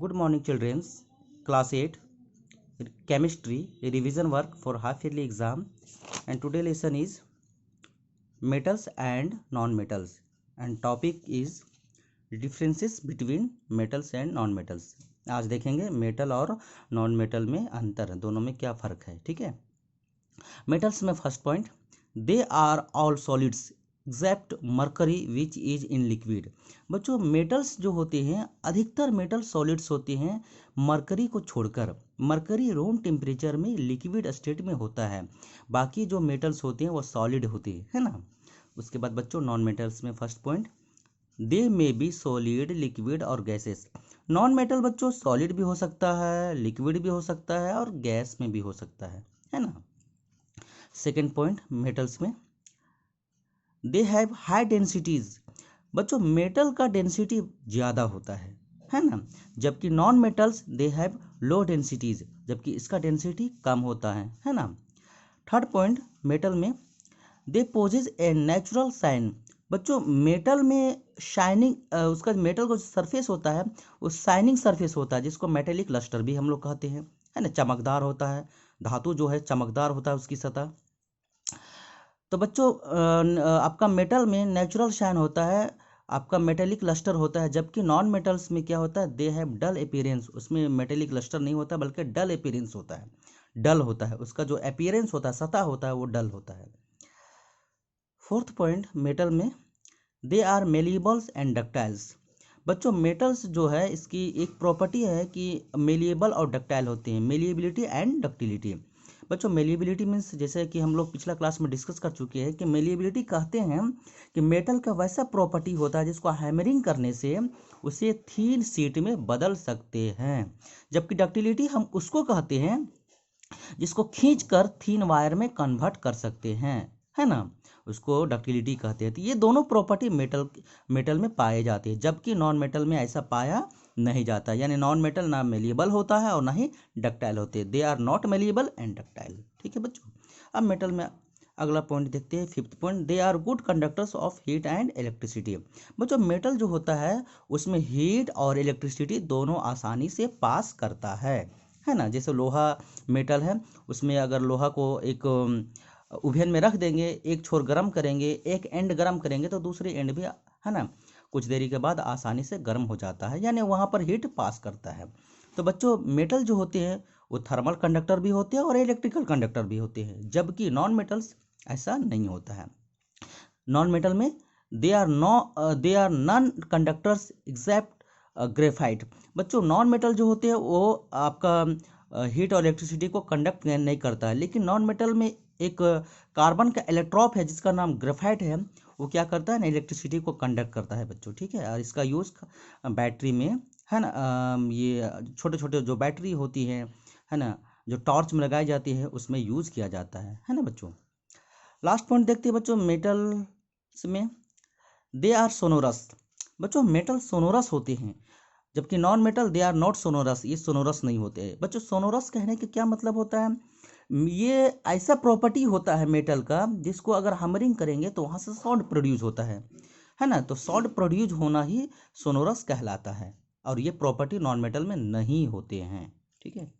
Good morning, children. Class 8 Chemistry revision work for half yearly exam, and today lesson is metals and non-metals, and topic is differences between metals and non-metals. आज देखेंगे metal और non metal में अंतर, दोनों में क्या फ़र्क है. ठीक है. मेटल्स में first point, they are all solids except mercury which is in liquid. बच्चों मेटल्स जो होते हैं, अधिकतर मेटल सॉलिड्स होते हैं मरकरी को छोड़कर. मरकरी रूम टेम्परेचर में लिक्विड स्टेट में होता है, बाकी जो मेटल्स होते हैं वो सॉलिड होते हैं, है ना. उसके बाद बच्चों नॉन मेटल्स में first point, they may be solid liquid और गैसेस. नॉन मेटल बच्चों सॉलिड भी हो सकता है, लिक्विड भी हो सकता है और गैस में भी हो सकता है ना. सेकेंड पॉइंट, मेटल्स में दे हैव हाई डेंसिटीज. बच्चों मेटल का डेंसिटी ज़्यादा होता है ना, जबकि non metals they have low densities, जबकि इसका डेंसिटी कम होता है ना. थर्ड पॉइंट, मेटल में दे पोजेज ए नेचुरल शाइन. बच्चों मेटल में शाइनिंग, उसका मेटल का सरफेस होता है वो शाइनिंग सरफेस होता है, जिसको मेटेलिक लस्टर भी हम लोग कहते हैं, है ना. चमकदार होता है, धातु जो है चमकदार होता है उसकी सतह. तो बच्चों आपका मेटल में नेचुरल शाइन होता है, आपका मेटेलिक लस्टर होता है, जबकि नॉन मेटल्स में क्या होता है, दे हैव डल अपीयरेंस. उसमें मेटेलिक लस्टर नहीं होता बल्कि डल अपीयरेंस होता है, डल होता है, उसका जो अपीयरेंस होता है, सतह होता है वो डल होता है. फोर्थ पॉइंट, मेटल में दे आर मेलिएबल्स एंड डक्टाइल्स. बच्चों मेटल्स जो है इसकी एक प्रॉपर्टी है कि मेलिएबल और डक्टाइल होते हैं, मेलिएबिलिटी एंड डक्टिलिटी. बच्चों मेलिएबिलिटी मीन्स, जैसे कि हम लोग पिछला क्लास में डिस्कस कर चुके हैं कि मेलिएबिलिटी कहते हैं कि मेटल का वैसा प्रॉपर्टी होता है जिसको हैमरिंग करने से उसे थीन शीट में बदल सकते हैं, जबकि डक्टिलिटी हम उसको कहते हैं जिसको खींचकर थीन वायर में कन्वर्ट कर सकते हैं, है ना, उसको डक्टिलिटी कहते हैं. तो ये दोनों प्रॉपर्टी मेटल में पाए जाते हैं, जबकि नॉन मेटल में ऐसा पाया नहीं जाता. यानी नॉन मेटल ना मेलिएबल होता है और ना ही डक्टाइल होते हैं, they are not malleable and ductile. ठीक है बच्चों. अब मेटल में अगला पॉइंट देखते हैं, fifth point, they are good conductors of heat and electricity. बच्चों मेटल जो होता है उसमें हीट और इलेक्ट्रिसिटी दोनों आसानी से पास करता है ना. जैसे लोहा मेटल है, उसमें अगर लोहा को एक ओवन में रख देंगे, एक छोर गर्म करेंगे, एक एंड गर्म करेंगे तो दूसरी एंड भी, है ना, कुछ देरी के बाद आसानी से गर्म हो जाता है, यानी वहाँ पर हीट पास करता है. तो बच्चों मेटल जो होते हैं वो थर्मल कंडक्टर भी होते हैं और इलेक्ट्रिकल कंडक्टर भी होते हैं, जबकि नॉन मेटल्स ऐसा नहीं होता है. नॉन मेटल में they are non conductors except graphite. बच्चों नॉन मेटल जो होते हैं वो आपका हीट और इलेक्ट्रिसिटी को कंडक्ट नहीं करता है, लेकिन नॉन मेटल में एक कार्बन का इलेक्ट्रॉप है जिसका नाम ग्रेफाइट है, वो क्या करता है ना, इलेक्ट्रिसिटी को कंडक्ट करता है बच्चों. ठीक है. और इसका यूज़ बैटरी में, है ना, ये छोटे छोटे जो बैटरी होती है ना, जो टॉर्च में लगाई जाती है उसमें यूज़ किया जाता है ना बच्चों. लास्ट पॉइंट देखते हैं बच्चों, मेटल्स में दे आर सोनोरस. बच्चों मेटल सोनोरस होते हैं, जबकि non metal they are not sonorous, ये सोनोरस नहीं होते. बच्चों सोनोरस कहने का क्या मतलब होता है, ये ऐसा प्रॉपर्टी होता है मेटल का जिसको अगर हैमरिंग करेंगे तो वहाँ से साउंड प्रोड्यूस होता है ना. तो साउंड प्रोड्यूस होना ही सोनोरस कहलाता है, और ये प्रॉपर्टी नॉन मेटल में नहीं होते हैं. ठीक है.